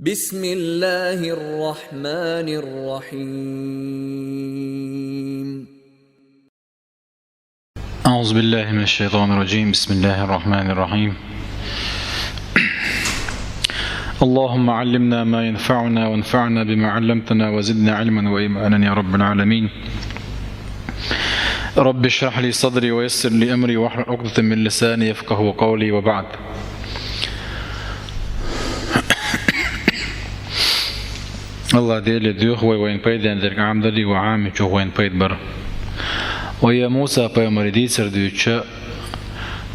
بسم الله الرحمن الرحيم. أعوذ بالله من الشيطان الرجيم. بسم الله الرحمن الرحيم. اللهم علمنا ما ينفعنا وانفعنا بما علمتنا وزدنا علما وإيمانا يا رب العالمين. رب اشرح لي صدري ويسر لي أمري واحلل عقدة من لساني يفقهوا قولي وبعد. الله ديلي ديوخ وين بيدان ذلك عمدلي وعامي جوه وين بيد بر ويا موسى بيمردي سردوتشا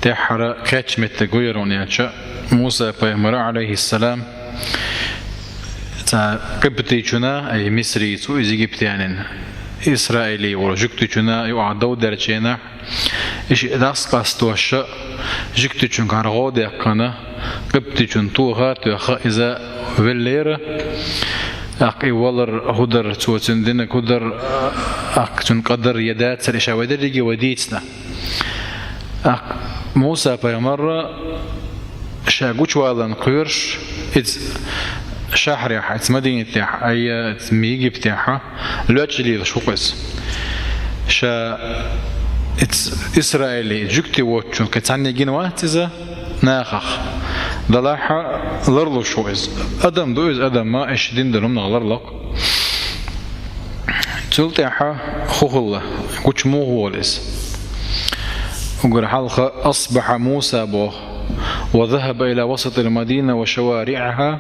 تحرى كاتش متغيرون ياتشا موسى بيمر عليه السلام تا قبطي جنا أي مصري تو إيجيبتيانين إسرائيلي ورجكتي جنا يوعدو درجينا إيش داس قاستوشا جكتي جن كارغو ديقنا قبطي جن توغات يخا إذا ولير أقي والر هدر توتندنا هدر أقتن قدر يدات سريشا ودرجي وديتنا موسى بيمر شاقوش والن قيرش شهر حيث مدينة تاعها أي ميجي بتاعها الوقت اللي شوقس شا إسرائيلي جكتي واتشون كتعني جنوات إذا ناخخ ضلاحة ضرلو شويز أدم دويز أدم ما إشدين دلهم نغلر لك تلتاحة خوخلة كوش مو هوليس وقر حلقة أصبح موسى بوخ وذهب إلى وسط المدينة وشوارعها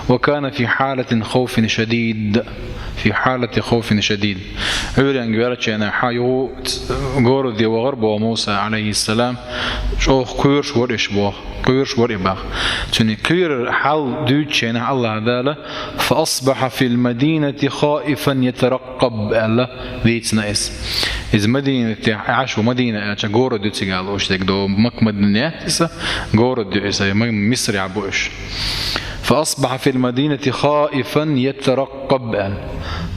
وكان في حالة خوف شديد عوريان قبالت أنا حيو قورد وغرب وموسى عليه السلام شوخ كيرش ورش بوخ كيرش ورباخ توني كير حال دوتش أنا الله هذا فأصبح في المدينة خائفا يترقب الله ذيت ناس إذا مدينة عاشوا مدينة قورد دوتش قالوا وش تقدو مك مدينة إسا قورد إسا مصر عبوش فأصبح في المدينة خائفا يترقب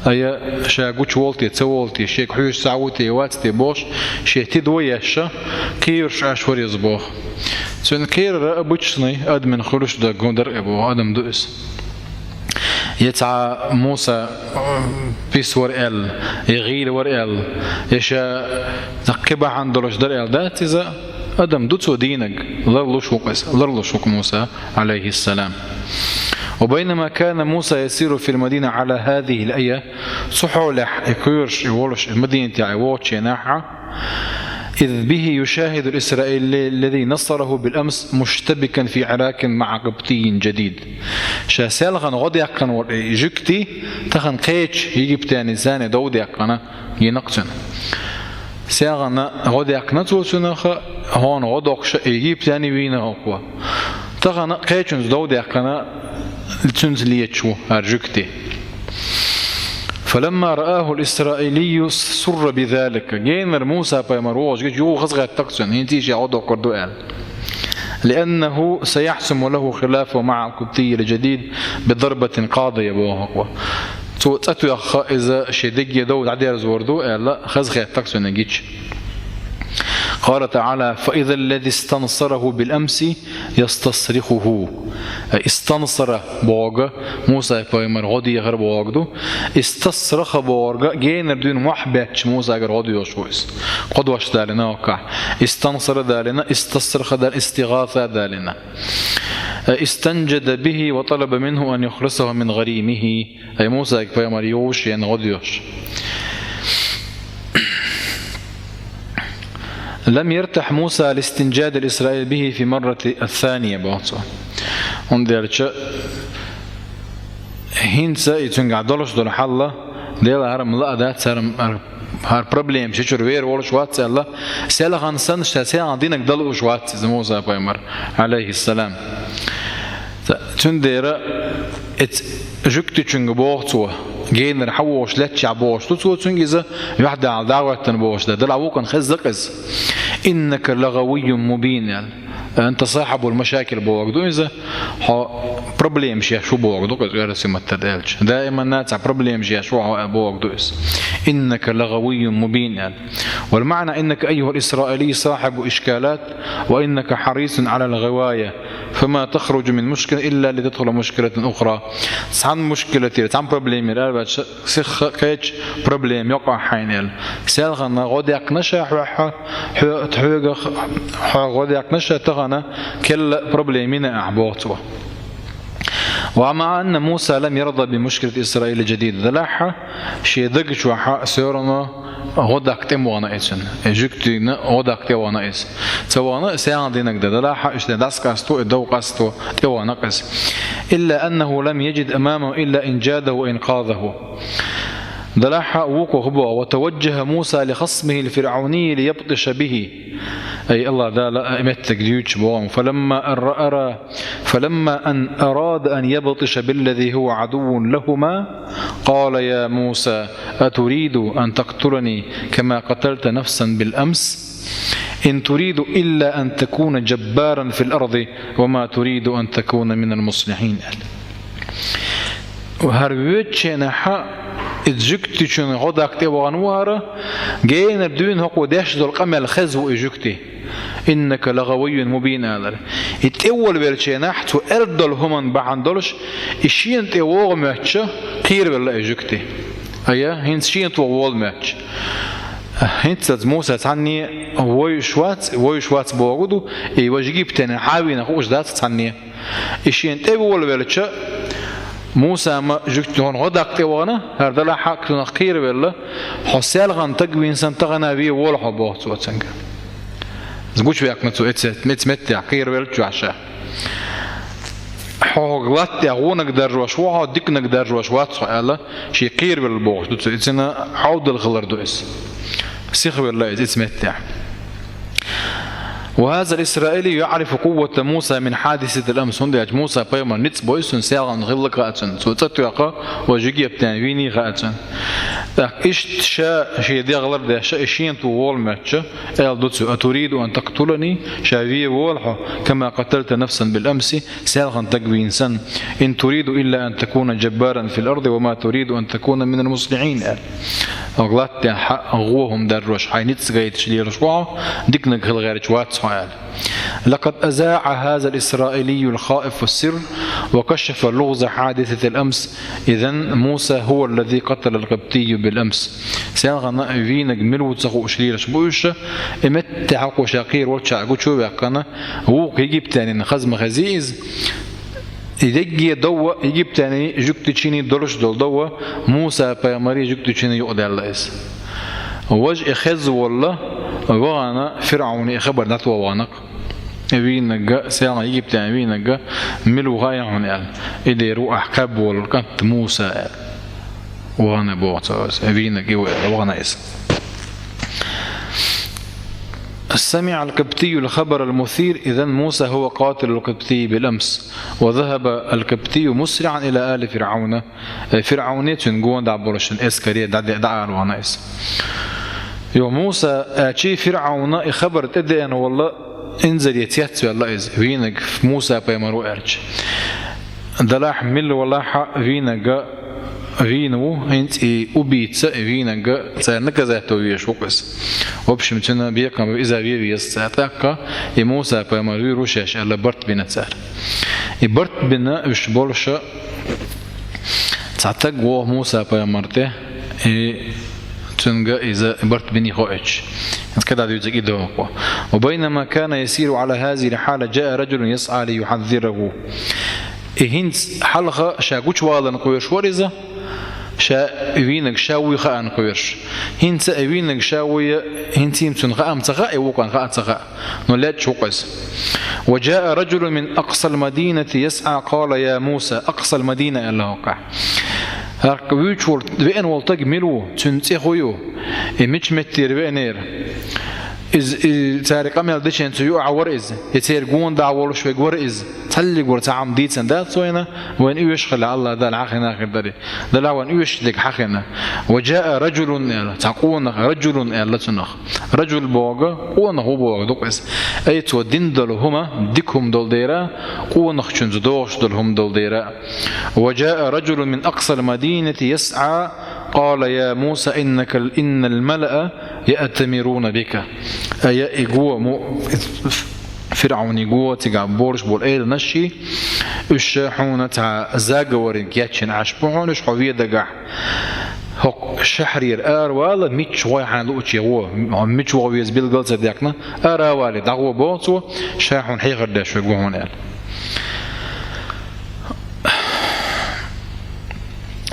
أي شاقوش والتي تسولتي شيك حيوش سعوتي واتتي بوش شيتي دويشة كيرش عشور يزبوخ سون كير رأبوشني أدمن خلوش دا قندر أبو أدم دوئس يتعى موسى بيس ورقل يغيل ورقل يشا تقبع عن دلوش درقل دات إذا أدم دوتسو دينك ظلوا شوق موسى عليه السلام. وبينما كان موسى يسير في المدينة على هذه الآية صحولح يكيرش يولش المدينة يعوش يناحة إذ به يشاهد الإسرائيلي الذي نصره بالأمس مشتبكا في عراك مع قبطي جديد شاسالغن غديقن وجكتي تخن قيتش يجيبتاني زاني دوديقنا ينقصن ساغنا غديقنا توسنخ هون غدوقش يجيبتاني وينهقوا تخن قيتشنز دوديقنا لتنزليتشو أرجكتي فلما رآه الإسرائيلي سر بذلك جينر موسى بيمروج جو غزغة تقصن هنتيجي عضو قردوال لأنه سيحسم له خلافه مع القبطي الجديد بضربة قاضية بوهقوة تأتو يخا إذا شدق يدود عدير زوردو لا غزغة تقصن نجيش قال تعالى فإذا الذي استنصره بالأمس يستصرخه استنصر بوغا موسى بيمر غدي غير بوغدو استصرخ بوغا جينر دون محبتش موسى غير غدي يشويس قدوش دالنا وقع استنصر دالنا استصرخ دال استغاثة دالنا استنجد به وطلب منه أن يخلصه من غريمه أي موسى بيمر يوش ين غديوش لم يرتح موسى لاستنجاد الإسرائيل به في مرة الثانية بوصو ونديرش هينسا يتنقع دولش دول حالة ديلا هرم لا دات هرم هار بروبليم شيشور وير ولش واتس الله سيلا غانسان شتاسيا دينك دلوش واتس موسى بايمر عليه السلام تندير ات جكتي چنگ بوغتو جين حوش لا تشعبوش تسوتون إذا يحدى على دعوة بوش ده دلعوكن خزقز إنك لغوي مبين أنت صاحب المشاكل بوقدو إذا بروبليم شيء شو بوقدو كذا سمة تدالش دائما ناتع بروبليم شيء شو بوقدو إنك لغوي مبين والمعنى إنك أيها الإسرائيلي صاحب إشكالات وإنك حريص على الغواية فما تخرج من مشكلة إلا لتدخل مشكلة أخرى عن مشكلة عن بروبليم لا سخ كيش بروبليم يقع حينال سالغنا غوديك نشا حوجة غوديك نشا تغنى كل بروبليمنا أعبوته ومع أن موسى لم يرضى بمشكلة إسرائيل الجديدة دلحة شيء دقش وحق سيرنا غدك تموانا إيشن جكتي غدك توانا إيش سوانا سيان دينك دلحة إيش داس كاستو الدو كاستو توانا قس إلا أنه لم يجد أمامه إلا إنجاده وإنقاذه دلحة وقوه وتوجه موسى لخصمه الفرعوني ليبطش به أي الله دا لا أمتك ديوش بوام فلما أن أراد أن يبطش بالذي هو عدو لهما قال يا موسى أتريد أن تقتلني كما قتلت نفسا بالأمس إن تريد إلا أن تكون جبارا في الأرض وما تريد أن تكون من المصلحين وهربوتشنا حق إجكتي شن غداك تبغانوارا جينا بدون هقو داش ذو القمل خزو إجكتي إنك لغوي مبين هذا الأول بالشيناحت وأردل همن بعندلش الشين تيوغ ماتش كير بالله إجكتي أيه هين شين توغ ماتش هنت موسى تعني ويشوات بوغدو وجيب تاني حاوين أخوش دات تعني الشين تيوغ بالش موسى ما جكتون غداك توانا هذا لا حق تنقير بالله حسال غن تجوين سنتغنا بيه ولا حبوت واتسنج زوج وياك نتو مت تعقير بالله عشاء حوغلات يعونك درجوش وها ديكنك درجوش واتسأله شيء قير بالبوغ تسنا عود الغلر دوس سيخ بالله تسمتع وهذا الإسرائيلي يعرف قوة موسى من حادثة الأمس هندي موسى بيما نتس بويسون سيغان غلق غاتن سوتت يقا وجيجي بتانويني غاتن إيش شا شيء دي غلط ده شا إشين تو وول ماتش دوتسو أتريد أن تقتلني شافيه وولحه كما قتلت نفسا بالأمس سيغان تقوي إنسان إن تريد إلا أن تكون جبارا في الأرض وما تريد أن تكون من المصلحين غلط حق غوهم دروش حي نتس غايت شلي رشوعه ديكنك غير جوات لقد أذاع هذا الإسرائيلي الخائف السر وكشف لغز حادثة الأمس إذن موسى هو الذي قتل القبطي بالأمس سيغنى فينا جميل وتسخو أشليل شبوش إمتعق وشاقير والشعق وشو يقنا هو يجيب تاني خزم خزيز يجي دوا يجيب تاني جكت تشيني دولش دوا موسى بيامري جكت تشيني يقضي الله إس وجه خز والله وانا فرعون خبر نتوى وانق وينجا سيانا يجيب تاني وينجا ملو غاية هون إذا يروح أحكاب والكنت موسى وانا بوعتاز وينجا وانا إس سمع القبطي الخبر المثير إذن موسى هو قاتل القبطي بالأمس وذهب القبطي مسرعا إلى آل فرعون فرعونية تنقون دعبورشن إسكارية دعا الوانا إس يو موسى أشي فرعون خبر تدي أنا والله انزل يتياتي الله إز فينك موسى بيمرو أرج دلاح مل والله حق فينك فينو انت أبيت فينك سأنك ذاته ويشوقس وبشمتنا بيقام إذا بيستعتق موسى بيمرو روشاش على برت بنا تسار برت بنا وش بولش تعتق وه موسى بيمرته تنجا إذا برت بني خوش كذا يجيك إدوه وبينما كان يسير على هذه الحالة جاء رجل يسعى ليحذره هنس حلقة شاكوش والا نقويش ورزة شا وينك شاوي خاء نقويش هنس وينك شاوي هنس يمسن خاء متخاء وكان خاء تخاء نولاد شوقس وجاء رجل من أقصى المدينة يسعى قال يا موسى أقصى المدينة الله وقع هركبيش بين والتج ملو تنتخيو مش متير بينير إز تاريخ أميال دشين سيو عور إز يصير جون دعوة شوي جور إز تحلي جور تعم ديت سندات سوينا وين إيش خلى الله ذا العخنا آخر دري ذا لا وين إيش دك حخنا وجاء رجل تقول رجل لا تنخ رجل بوجا قونا هو بوجا دوقس أي تودين دلهما ديكهم دول ديرا قونا خشون زدوش دلهم دول ديرا وجاء رجل من أقصى المدينة يسعى قال يا موسى إن الملأ يأتمرون بك أي جوا فرعون جوا تجا بورش بالأيل نشي الشحونة تاع زاجورين كياتشن عشبون إيش حويه دجع هق شحرير ولا ميتش واحد لوتشي هو ميتش ويز بالجلسة ديكنا والي دعوة بوتو شاحون حيغر داش جوهون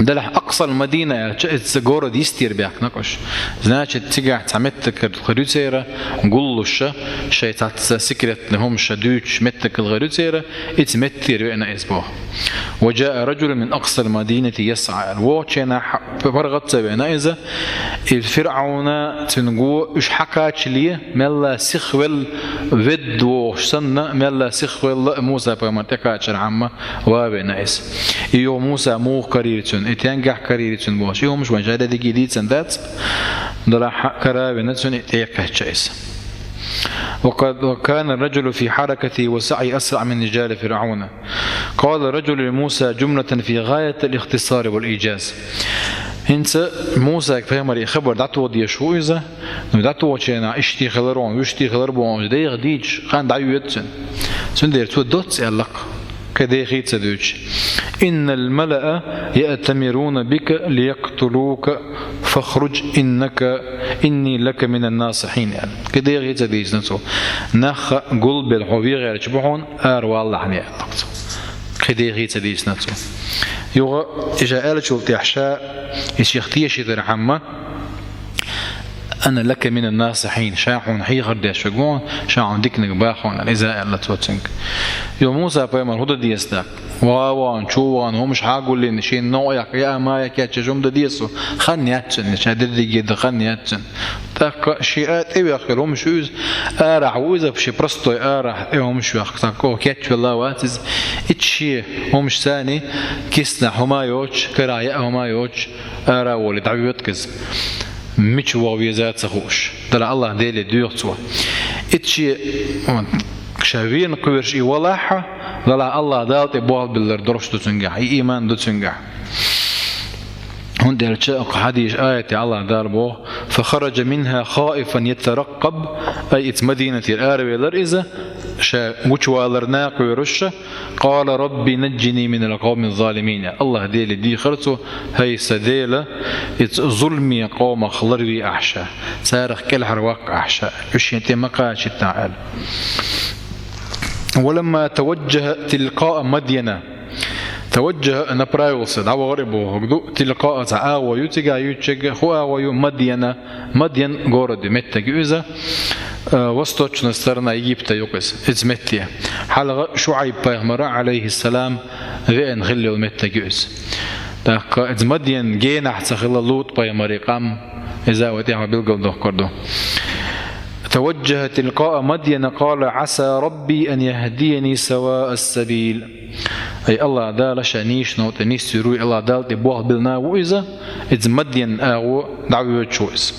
دلح أقصى المدينة تجورة ديستير بيك نقش زناش تجع تعمتك الخريطة نقولش شيء سكرت لهم شدوش متك الخريطة اتمتر بأنا أسبوع وجاء رجل من أقصى المدينة يسعى الواتشنا فرغت بأنا إذا الفرعون تنقو إيش حكاش ليه ملا سخول ود وشسنا ملا سخول موسى بمرتكاتش العامة وبأنا إس يو موسى مو قريتون اتنجح كريرتون باش يوم مش وجاده دي جديد سندات دلا كرابنتون اتيكهجيس وكان الرجل في حركته وسعي أسرع من رجال فرعون قال رجل لموسى جملة في غاية الاختصار والإيجاز انت موسى فهمري خبر دعتو دي شو إذا دعتو شينا اشتي خلرون ويشتي خلربون دي غديج خان دعيوتن سندير تو دوت يلق كده خيت سدوج إن الملأ يأتمرون بك ليقتلوك فاخرج إني لك من الناصحين يعني كده خيت سدوج نسو نخ قلب الحويغ يرجبون والله عني كده خيت سدوج نسو يوغا إجا آلة شلتي أحشاء يشيختي شيطر عامة أنا لك من الناصحين شاحون حي غرداش فقون شاحون ديكنك باخون الإزاء اللي توتنك يو موسى بيمر هدى ديستك وان شوان هم مش هاقول لي نشين نوعك يا ما يكاتش جمدة ديسو خلني أتشن نش هدر دي جد خلني أتشن تاك شيئات إيه أخير هم شوز أرح وإذا بشي برستو أرح إيه هم شو أخ تاكو كاتش والله واتز إتشي هم مش ثاني كيسنا هما يوش كرايا هما يوش أرا ولد عيوتكز مش وويزات سخوش دل الله ديلي ديوتوا اتشي شاوين قويرش اي ولاحة دل الله دالت بوال بالر درش تنجح اي ايمان دو تنجح هون دل شاق حديث آية الله دار بوه فخرج منها خائفا يترقب اي ات مدينة الاربي لرئزة شا وچوالرنا قويرش قال ربي نجني من القوم الظالمين الله ديلي دي خرطو هاي سديلة ظلمي قوم خلروي أحشى سارخ كل حرواق أحشى وشينتي مقاش التعال ولما توجه تلقاء مدينة توجه نبرايوس دعوة غريبه تلقاء تعاوى يتجا يتجا هو مدينة مدين غورد متجوزة وسطوش نسترنا يجيبتا يقص ازمتيا حلقة شعيب بيغمر عليه السلام غين غلي ومتجوز داك ازمدين جينا حتخل لوط بيغمر قام إذا وديها بالقل ده كردو توجه تلقاء مدين قال عسى ربي أن يهديني سواء السبيل أي الله دال شانيش نوت نيس يروي الله دال تبوه بالنا وإذا ازمدين أو دعوة شويس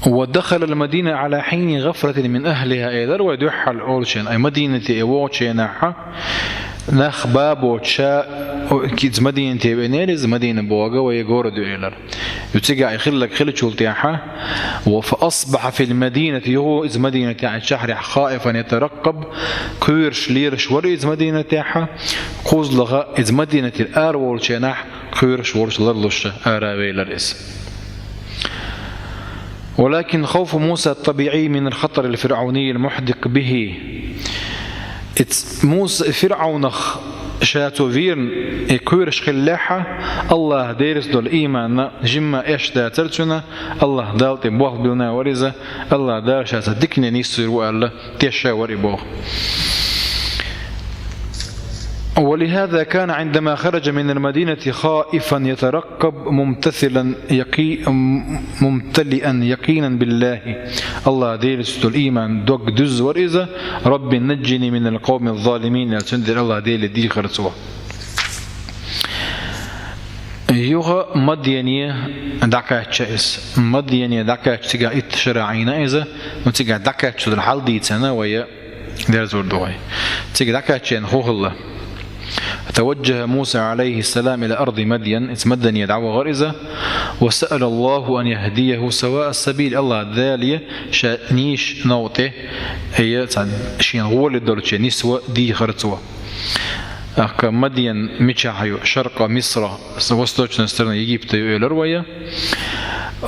ودخل المدينة على حين غفرة من أهلها إذا ودح الأولشين أي مدينة إيواتشينها نخ باب وشاء كيز مدينة بنيرز مدينة بوغا ويغور دويلر يتجع يخلك خلت شلتياحة فأصبح في المدينة يهو إز مدينة عن شهر خائفا يترقب كيرش ليرش وريز مدينة تاعها قوز لغا إز مدينة الآر والشناح كيرش ورش لرلش آراويلر إس ولكن خوف موسى الطبيعي من الخطر الفرعوني المحدق به موسى فرعون شاتو فيرن كورش خلاحة الله ديرس دول إيمان جمع إيش دا ترتنا الله دالت بوخ بلنا ورزة الله دار شاتا دكني نيسر وقال تيشا وربوخ ولهذا كان عندما خرج من المدينة خائفا يترقب ممتلئا يقينا بالله الله ديل الإيمان دوك دز ورئزة رب نجني من القوم الظالمين يتندر الله ديل دي خرسوه يوغا مدينية دكات شائس مدينية دكات تيجا إتشرعينا إذا وتيجا دكات شو الحال دي سنة ويا درزور دوي تيجا دكات شين خوه الله توجه موسى عليه السلام إلى أرض مدين اسمدن يدعو غرزة وسأل الله أن يهديه سواء السبيل الله ذالية شانيش نوته هي شين غول الدولة نسوة دي خرطوة أك مدين ميشاحيو شرق مصر وستوش نسترنا يجيبت إلى رواية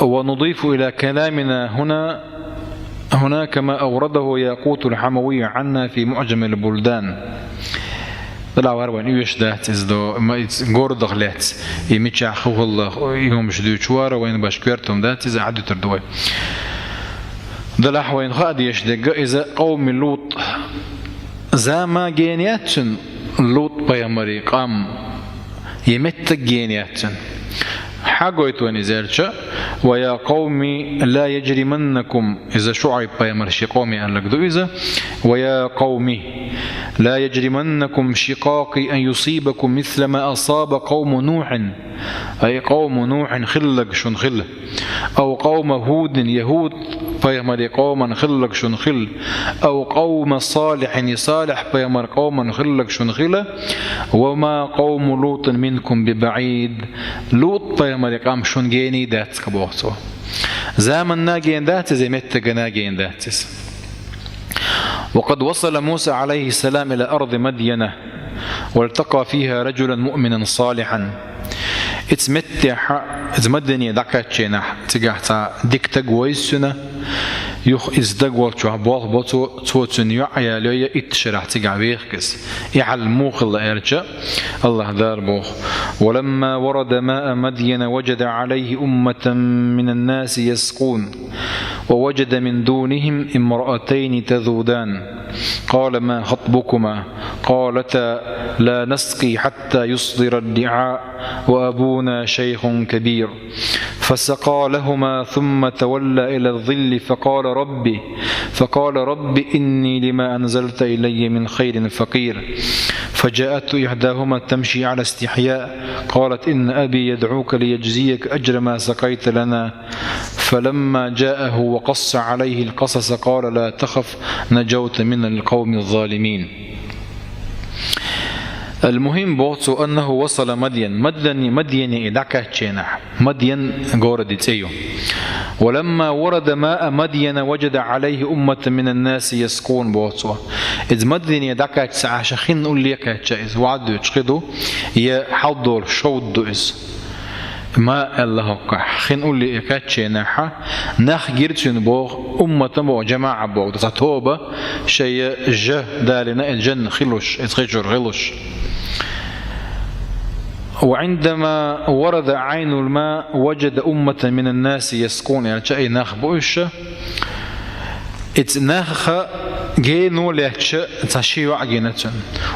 ونضيف إلى كلامنا هنا كما أورده ياقوت الحموي عنا في معجم البلدان طلع واربعين يوش دات إزدو ما غور دخلات يمشي أخوه الله يوم جديد شوارا وين باشكرتهم دات إذا عدوا تردوي دلح وين خاد يشدق إذا قوم لوط زاما جينياتن لوط بيامري قام يمت جينياتن حاجويتوني زرشة ويا قومي لا يجرمنكم إذا شعب بيامر شقومي أن لقدو إذا ويا قومي لا يجرمنكم شقاقي أن يصيبكم مثل ما أصاب قوم نوح أي قوم نوح خلق شنخل أو قوم هود يهود بيامر قوما خلق شنخل أو قوم صالح يصالح بيامر قوما خلق شنخل وما قوم لوط منكم ببعيد لوط بيامر قام شنجيني دات كبوتو زامن ناجين دات زي متى ناجين داتس وقد وصل موسى عليه السلام إلى أرض مدينة والتقى فيها رجلا مؤمنا صالحا اتمدني دكاتشينا تجاهتا ديك تجويسنا يخ إزدقول شو عبوه بطو توتن يعيا ليا إتشرح تجعبيخكس يحل موخ الله إرجع الله دار بوخ ولما ورد ماء مدين وجد عليه أمة من الناس يسقون ووجد من دونهم امرأتين تذودان قال ما خطبكما قالتا لا نسقي حتى يصدر الدعاء وأبونا شيخ كبير فسقى لهما ثم تولى إلى الظل فقال رب إني لما أنزلت إلي من خير فقير فجاءت إحداهما تمشي على استحياء قالت إن أبي يدعوك ليجزيك أجر ما سقيت لنا فلما جاءه وقص عليه القصص قال لا تخف نجوت من القوم الظالمين. المهم بوتو أنه وصل مدين إدعكتشينا مدين قوردت أيو ولما ورد ماء مدين وجد عليه أمة من الناس يسقون بوتو إذ مدين إدعكتش عشخين أولي كاتشايز وعدو يتشخدو يحضر شود إز ما الله خين أولي كاتشينا نخ جيرتشن بوغ أمة بوغ جماعة بوغ تتوبة شيء جه دالنا الجن خلوش إتخيجر خلوش. وعندما ورد عين الماء وجد أمة من الناس يسقون يعني شيء نخ بوش اتنخ جينو لهش تشيع عجينة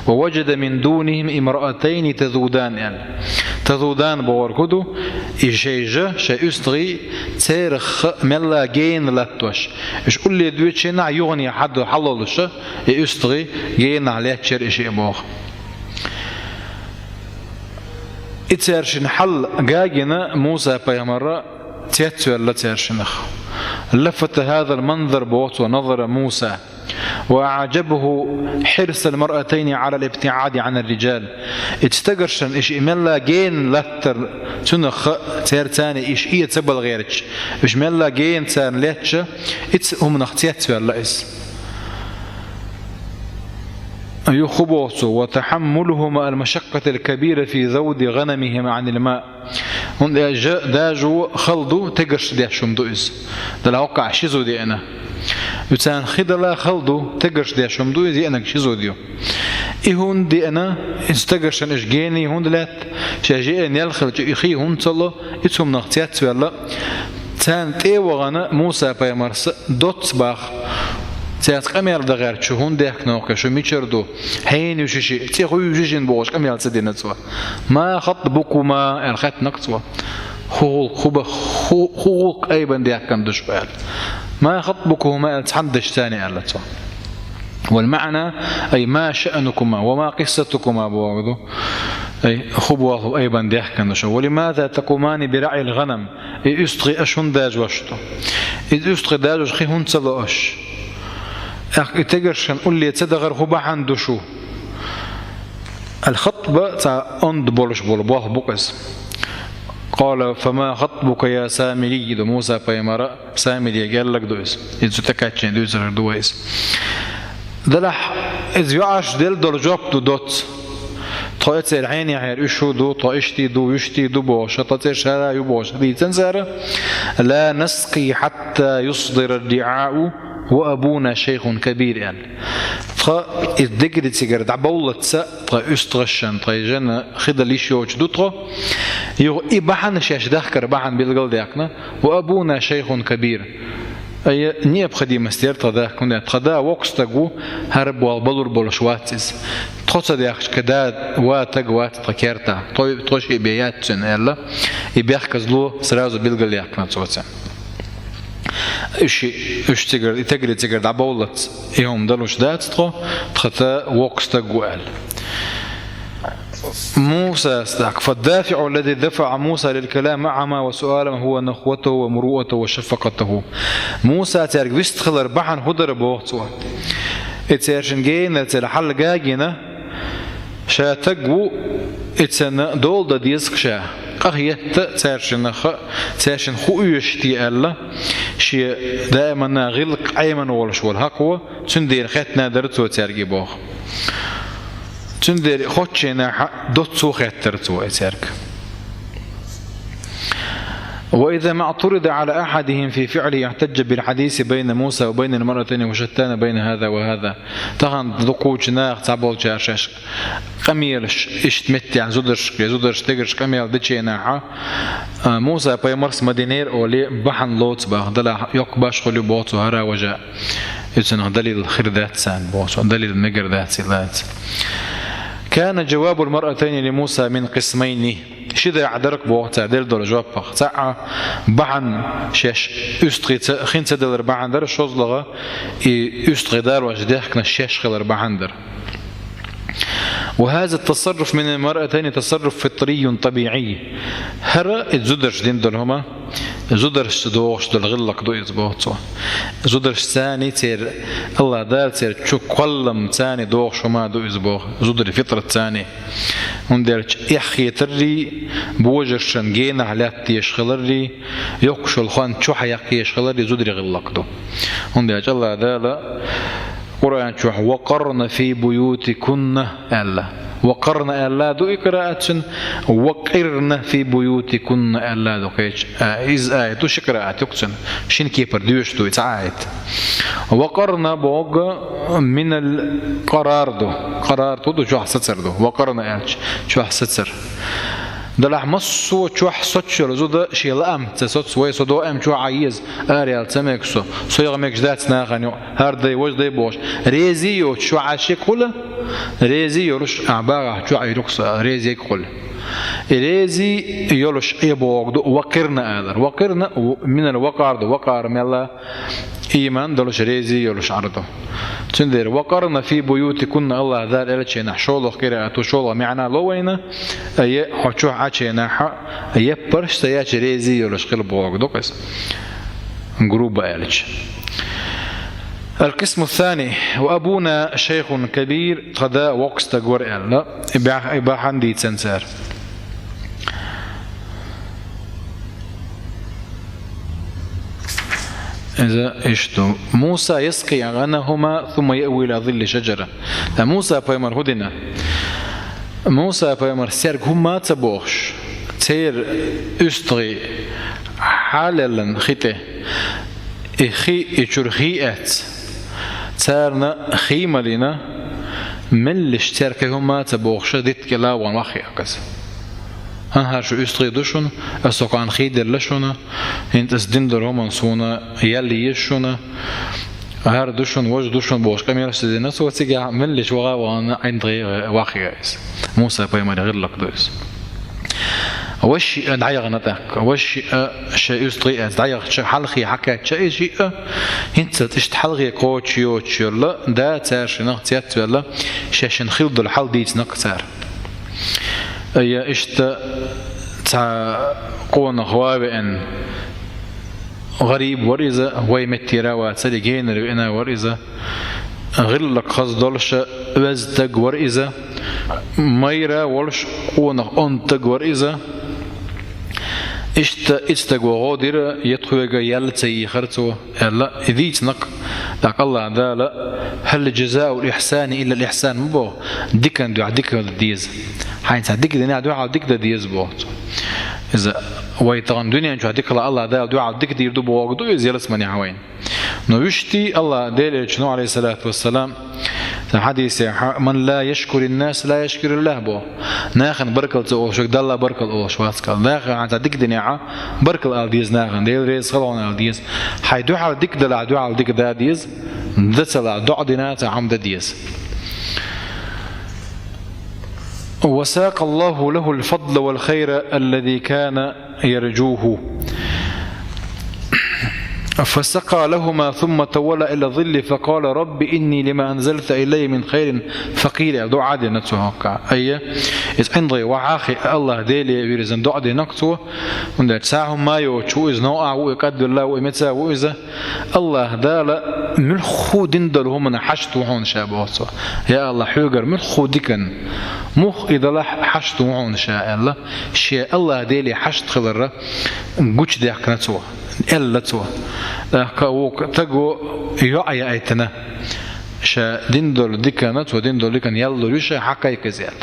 ووجد من دونهم امرأتين تذودان يعني تذودان بوركدو إيشيجة شيء أستغي تارخ ملا جين لاتوش إيش قل لي دويتشينا يغني حد حلولش أستغي جين عليه تشر إشي بوغ إتشرشن حل جاجنا موسى بيمرة تيتو ولا تيرشنخ لفت هذا المنظر بوت ونظر موسى وأعجبه حرص المرأتين على الابتعاد عن الرجال اتستقرشن إيش إملا جين لتر تنخ تيرتاني إيش إيه تبل غيرش إيش ملا جين تان لتش هم نختيت ولا إس يخبوت وتحملهم المشقة الكبيرة في ذود غنمهم عن الماء داجو خلدو تقرش ديشم دوئز دل وقع شيزو دي أنا يتان خدلا خلدو تقرش ديشم دوئز أنا شيزو ديو إهون دي أنا استقرشن إشجيني هون دلات شاجئن يلخل إخي هون صلى إتهم نغتيات ولا تان تيوغانا موسى بيمارس دوت باخ تيات قميل دغير شهون ديك نوك شو ميشردو حين يششي تيخو يجيجن بوش قميل تسدين تسوا ما خطبكما الخط نقصوا خلق أيضا ديك كم دشبال ما خطبكما تحدش ثاني على تسوا والمعنى أي ما شأنكما وما قصتكما بوغدو أي خبوه أيضا ديحكن شو ولماذا تقومان برعي الغنم يستغي أشون داج وشتو يستغي داج وشخي هون تلوش تقرشن قول لي تدغر هو عنده شو الخطبة تا أند بولش بوه بقس قال فما خطبك يا سامري دو موسى بيمرا سامري قال لك دويس يزو تكاتشين دويس دويس دلح إذ يعش دل درجاب دو دوت طائت العين يعير إشو دو طائشتي دو يشتي دو بوش طائر شارع يبوش دي تنزار لا نسقي حتى يصدر الرعاء وأبونا شيخ كبير يعني فالدقر تسيجر دعبولة سا استغشن جن خد ليش يوج دوتو يو إبحن شاش دخكر بحن بالقل ديكنا وأبونا شيخ كبير أي نيب خديم استير تدا كنا تدا وقستجو هرب والبلور بولشواتس تخص دياخش كدا واتجوات تكيرتا توش إبيات سن إلا إبيخ كزلو سرازو بالقل يكنا تصوتين إيش تجر دعبولت يوم دلوش دات تختا وقستجو قال موسى استحق فالدافع الذي دفع موسى للكلام معه وسؤاله هو نخوته ومروءته وشفقته موسى تارك بيستخلر بحن هدر بوقته اتسيرشن جينا تلحل جاجنا شاتقو اتسنا دول دا ديسك شا قهية تسيرشن خو يشتي الله شي دائما غلق ايمن ولش والهقوة تندير خيتنا درتو تارجي بوخ تندير خوتشينا دوت سو خيترتو اتارك وإذا ما اعترض على أحدهم في فعله احتج بالحديث بين موسى وبين المرأتين وشتان بين هذا وهذا طبعا ذقوج ناق تعبول جارشش قميلش اشتمت يعني زودرش تجرش قميل دتشينا موسى بيمرس مدينير أولي بحن لوت بخدلا يقباش خلي بوتو هرا وجاء يتسنه دليل خردات سان بوتو دليل النجر ذات سلات كان جواب المرأتين لموسى من قسمين شذا عدرك بوقتها دل درجات بخ ساعة بحن شاش استغي خين تدل بحن در شوزلغة استغي دار وجدهكنا الشاش خلر بحن در وهذا التصرف من المرأتين تصرف فطري طبيعي هرا الزدرش دين دلهما زدرش دوغش دل غلق دو يزبوطو زدرش ثاني تير الله دال تير شو قلم ثاني دوغش وما دو يزبوغ زدر فطرة ثاني هندرش إحخي تري بوجرشن جينا علات يشغلري يقشل خان شو حيقي يشغلري زدر غلق دو هندرش الله دال قرآن شو وقرن في بيوتكن ألا وقرن ألا دو إقراءة وقرن في بيوتكن ألا دو كيش إز آية دو شقراءة يقصن شين كيبر ديوش دو إتعايد وقرن بوغ من القرار دو شو حسسر دو وقرن ألش شو حسسر دلح مصو شوح صوتش لزود شيء لام تصوت سوي صدو ام شو عايز اريال تمكسو سوي مكش دات ناغنيو هاردي وجدي بوش ريزيو شو عاشق كله ريزيو رش عباره شو عيرقص ريزي كله ريزي يولش يبوغ وقرنا اذر وقرنا من الوقار وقار ملا إيمان دلش ريزي يولش عرضه تندير وقرنا في بيوتكن الله ذا الشيء شولو قراءة شولو معنا لوينا أي حشو عشينا أي برش سياش ريزي يولش قلب وقدوكس جروب ألش القسم الثاني وأبونا شيخ كبير قضاء وقت تجور لا إباح عندي تنسار إذا إشتو موسى يسقي غنمهما ثم يأوي إلى ظل شجرة موسى بيمر هدنا موسى بيمر سيرك هما تبوخش تير أستغي حالا خيته إخي إشرخيات تارنا خيمة لنا من الاشتراك هما تبوخش ديت كلا ونوخي أكس هنهار شو يستغي دوشون أسوقان خيدر لشونا هنت أسدندر هما نسونا يلي يشونا هر دوشون وج دوشون بوش كمير سيدنا سو تيجا من ليش وغا وانا عندي واقع موسى بيما غير لك دوس وش دعيغ نتاك وش شيء يستطيع دعيغ شيء حلقي حكى شيء انت تشتحلقي قوتشيو تشيرلا دا تارش نغتيات ولا شاشن خلد الحل ديت نقتار اي اشت تا قونا خوابئن غريب وريزة ويمتيرا واتسالي ربئنا وريزة غلق خصدولش وزتق وريزة ميرا ولش قونق انتق وريزة استق وغادر يدخوغا يلتي خرطو لا إذيت نق داك الله دالا هل جزاء الإحسان إلا الإحسان مبو ديكن دعا ديكن ديز حين ديك دنيا دعا ديك ديز بو إذا ويتغن دنيا نشوف ديك الله دالا دعا ديك دير دو بو وقدو يزيلس مني عوين نوشتي الله ديل شنو عليه الصلاة والسلام حديث من لا يشكر الناس لا يشكر الله بو ناخن بركل تو شو دالله بركل او شوات قال ناخن عند ديك دنيا بركل الديز ناخن ديل ريس خلون الديز حيدو على ديك دلا دو على ديك داديز دتلا دو دينات عمد ديز وساق الله له الفضل والخير الذي كان يرجوه فسقى لهما ثم تولى إلى الظل فقال رب إني لما أنزلت إلي من خير فقير دعاء دي نتوه أي إذ عندي وعاخي الله ديلي ويرزن دعاء دي نكتوه وندى تساهم ما يوشو إذ نوع ويقدر الله وإمتسا وإذا الله دال ملخو دندل هم حشت وحون شابوته يا الله حوقر ملخو ديكن مخ إذا لا حشت وحون شاء الله شيء الله ديلي حشت خلره قوش دي حكنتوه إلا تو كوك تجو يعي أيتنا شا دندل دكانت ودندل دكان يلو ريشة حقيقة زيال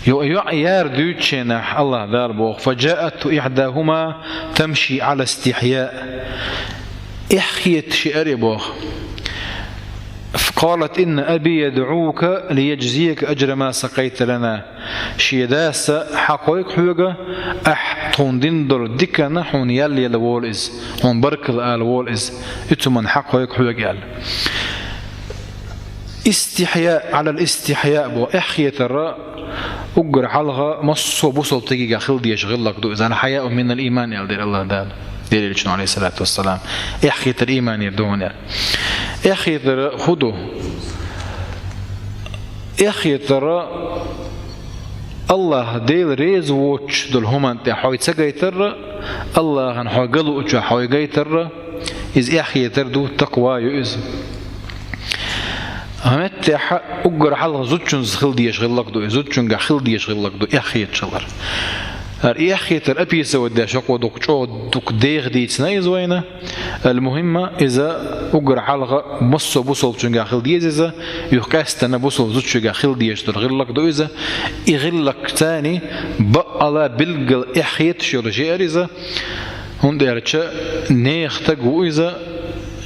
يعي يردوتشنا الله دار بوخ فجاءت إحداهما تمشي على استحياء إحكيت شئري بوخ قالت إن أبي يدعوك ليجزيك أجر ما سقيت لنا شيداس حقوق حوجة أحطون دندر دكنا حون يلي الوالز حون بركل الوالز إتمن حقوق حوجة استحياء على الاستحياء بو إحية الراء أجر حلقة مصو بوصل تجيك خلدي يشغل لك دو إذا حياء من الإيمان يالدير الله دال دير شنو عليه الصلاة والسلام إحية الإيمان يردون إحية خدو إحية الله ديل ريز ووتش دول هما انت حوي تسقيتر الله هن حوي قلو اتشا حوي قيتر إذ إحية دو تقوى يؤذ همت أجر حلقة زوجن خلدي يشغل لك دو زوجن خلدي يشغل لك دو إحية شغل إحية الأبي سودا شقو دوك ديغ ديت نايز وينه المهمة إذا أجر حلقة مصو بوصل شنجا خلدي إذا يحكستنا بوصل زوج شنجا خلدي يشتر غير لك دو إذا يغير لك تاني بقى بلقل إحية شرجير إذا هون ديرتش نيختقو إذا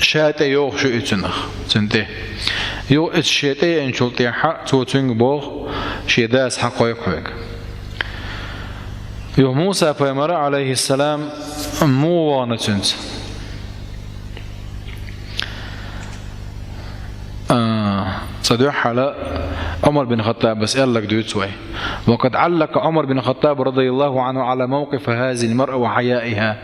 شات يوخ شو إتنخ سنتي يو إتشيتي إن شلتي حق توتنج بوخ شيداس حقويق حقويق يو موسى بيمر عليه السلام موانتنت صديح على عمر بن الخطاب بس قال لك دوت سوي وقد علق عمر بن الخطاب رضي الله عنه على موقف هذه المرأة وحيائها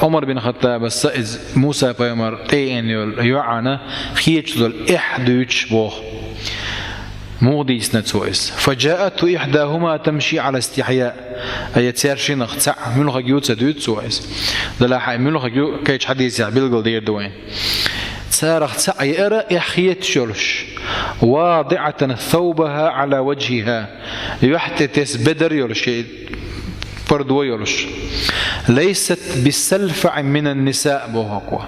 عمر بن الخطاب السائز موسى بيمر تين يعنا خيج ذل إحدوش بوخ مودي سنتويس فجاءت إحداهما تمشي على استحياء أي تسيرشين اختع من خجيوت سدوت سويس دلاح من خجيو كيش حديث يعبلقل دير دوين سارخ سعي أرى إحيت شرش واضعة ثوبها على وجهها يحت تسبدر يرش فردو يرش ليست بالسلفع من النساء بوهقوا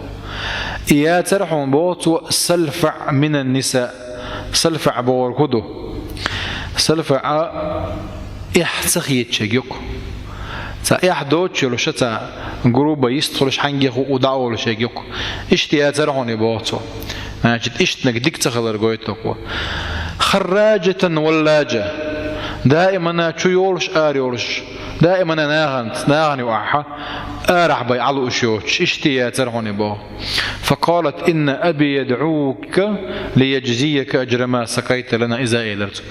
يا ترحون بوتو سلفع من النساء سلفع بوركدو سلفع إحتخيت شجيك تا إحدوش لشتا جروبا يستخلش حنجي ودعوة لشجيك إشتيا ترحون بوتو ما جد إشتنك ديك تخلر قويتك خراجة ولاجة دائما شو يولش آر يولش دائما ناغن وأحا أرح بي علو أشيوش اشتيا ترهوني بو. فقالت إن أبي يدعوك ليجزيك أجر ما سقيت لنا إذا إيلرت.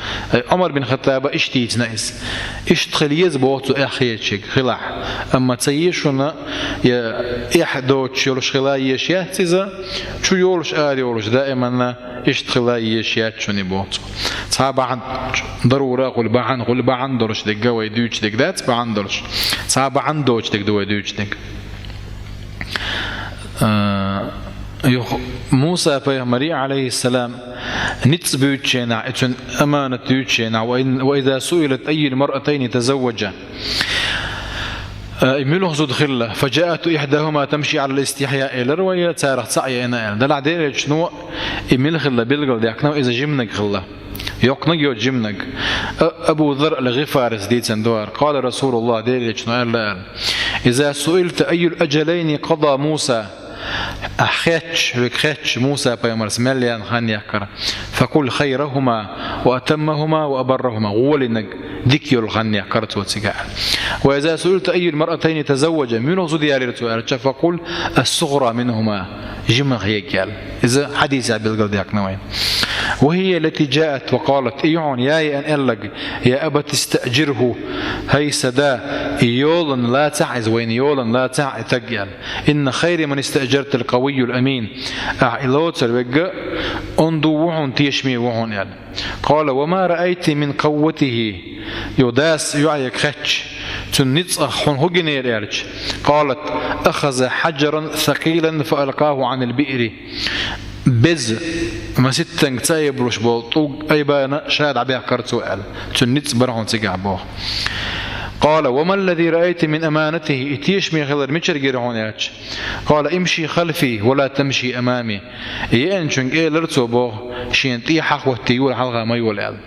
عمر بن الخطاب اشتيت نايس اشتخل يزبوتو أخيتشك خلاح أما تسيشنا يا إحدوش يولش خلاي يشيات إذا شو يولش يولش دائما اشتخل يشيات شو نبوتو صعب عن ضرورة قل بعن درش دقة ويدوش دق ذات بعن درش صعب عن دوش دق دو يدوش دق موسى پیغمبر عليه السلام نتسبيوتشينا اتن امانه يوتشينا واذا سئلت اي المرأتين تزوجا يميلوا زود خله فجاءت احداهما تمشي على الاستحياء الروايه تارخ سعي انا دلع دير شنو يميل خله بيلقل ديكنا اذا جمنك خله يقنق يو جمنك ابو ذر الغفار ديت سندوار قال رسول الله دير شنو قال اذا سئلت اي الاجلين قضى موسى أخيتش موسى بيمر سمليان خان يكر فقل خيرهما وأتمهما وأبرهما ولنك ذكي الخان يكر توتسجع وإذا سئلت أي المرأتين تزوج من وزدي على فقل الصغرى منهما جمع يقال إذا حديث بالقلب يكنوين وهي التي جاءت وقالت إيعون يا أن ألق يا أبا تستأجره هي سدا يولا لا تعز وين يولا لا تقيل إن خير من استأجرت القوي الأمين أعلوتر بقى أندو وحن تيشمي وحن يعني. قال وما رأيت من قوته يداس يعيك خش تنتس أخون هجنير يرج قالت أخذ حجرا ثقيلا فألقاه عن البئر بز ما ستن تايب روش بولطوق أي بانا شاد عبيع كرتوال تنتس برهون تقعبوه قال وما الذي رأيت من أمانته اتيشمي خلال ميشر جيرهون ياتش قال امشي خلفي ولا تمشي أمامي يأنشنك إيه لرتو بوه شين تيحق وتيول حلقة ما يولال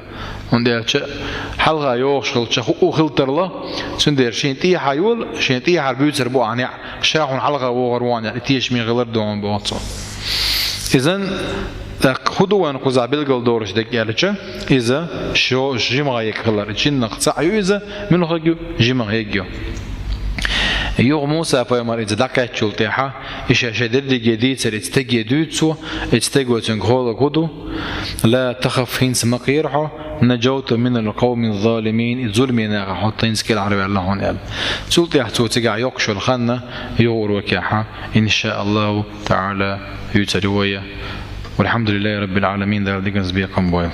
ونديرش حلقة يوش خلتش خلتر الله سندير شين تيحا يول شين تيحا بيوتر بو عني شاحون حلقة وغروان يعني اتيشمي خلال دوان بواتو إذن خدوا نقزع بالقل دورش دك يالجا إذا شو جمع يكخلر جن قطع إذا من خجوا جمع يجوا يوم موسى فيمر إذا دقت شلتها إيش شدد جديد سر تستجي دوتسو تستجوا تنقول خدوا لا تخف هين سمقيرها نجوت من القوم الظالمين الظلمين حاطين سكيل عربي الله هون شلتها تسوتجع يقشل خنا يور وكيحة إن شاء الله تعالى يترويه والحمد لله رب العالمين ذا ديكنز بيقام بوي